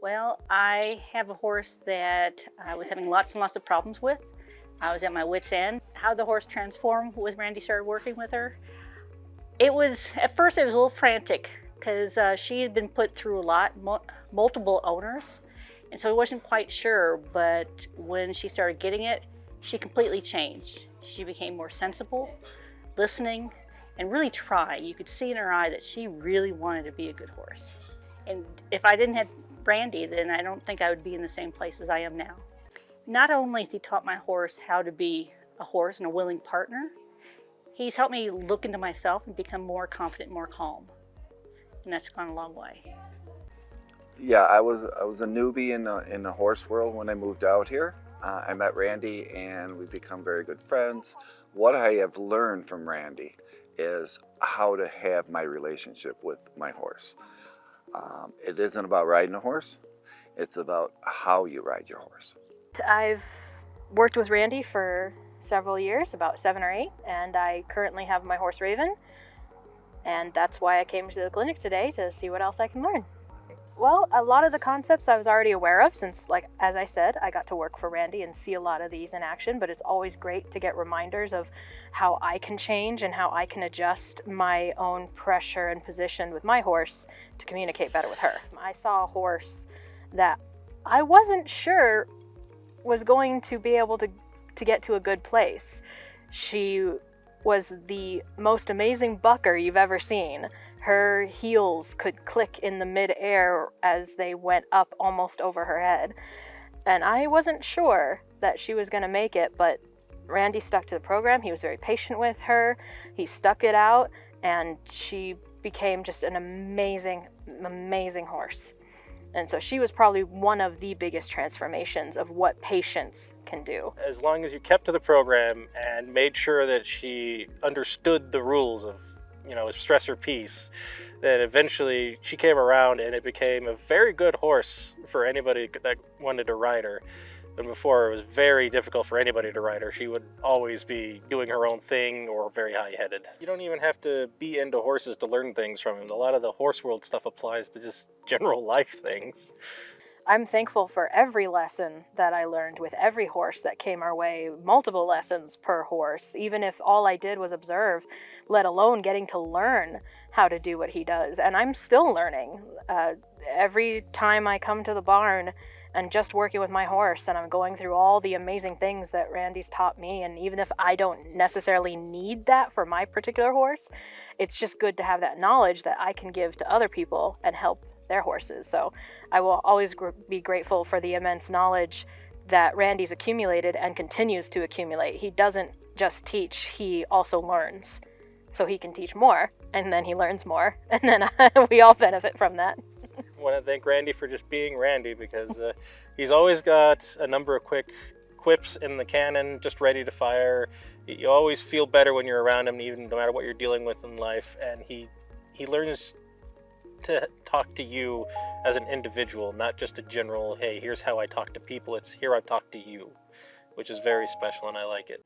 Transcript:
Well, I have a horse that I was having lots and lots of problems with. I was at my wit's end. How the horse transformed with Randy started working with her. At first it was a little frantic because she had been put through a lot, multiple owners, and so I wasn't quite sure, but when she started getting it, she completely changed. She became more sensible, listening, and really tried. You could see in her eye that she really wanted to be a good horse. And if I didn't have Randy, then I don't think I would be in the same place as I am now. Not only has he taught my horse how to be a horse and a willing partner, he's helped me look into myself and become more confident, more calm. And that's gone a long way. Yeah, I was a newbie in the horse world when I moved out here. I met Randy and we've become very good friends. What I have learned from Randy is how to have my relationship with my horse. It isn't about riding a horse, it's about how you ride your horse. I've worked with Randy for several years, about 7 or 8, and I currently have my horse Raven, and that's why I came to the clinic today, to see what else I can learn. Well, a lot of the concepts I was already aware of since, as I said, I got to work for Randy and see a lot of these in action, but it's always great to get reminders of how I can change and how I can adjust my own pressure and position with my horse to communicate better with her. I saw a horse that I wasn't sure was going to be able to get to a good place. She was the most amazing bucker you've ever seen. Her heels could click in the mid-air as they went up almost over her head. And I wasn't sure that she was going to make it, but Randy stuck to the program. He was very patient with her. He stuck it out, and she became just an amazing, amazing horse. And so she was probably one of the biggest transformations of what patience can do. As long as you kept to the program and made sure that she understood the rules of, stress her piece, then eventually she came around and it became a very good horse for anybody that wanted to ride her. And before, it was very difficult for anybody to ride her. She would always be doing her own thing or very high-headed. You don't even have to be into horses to learn things from him. A lot of the horse world stuff applies to just general life things. I'm thankful for every lesson that I learned with every horse that came our way, multiple lessons per horse, even if all I did was observe, let alone getting to learn how to do what he does. And I'm still learning. Every time I come to the barn and just working with my horse, and I'm going through all the amazing things that Randy's taught me, and even if I don't necessarily need that for my particular horse, it's just good to have that knowledge that I can give to other people and help their horses. So I will always be grateful for the immense knowledge that Randy's accumulated and continues to accumulate. He doesn't just teach, he also learns. So he can teach more, and then he learns more, and then we all benefit from that. I want to thank Randy for just being Randy, because he's always got a number of quick quips in the cannon, just ready to fire. You always feel better when you're around him, even no matter what you're dealing with in life, and he learns to talk to you as an individual, not just a general, hey, here's how I talk to people. It's here I talk to you, which is very special, and I like it.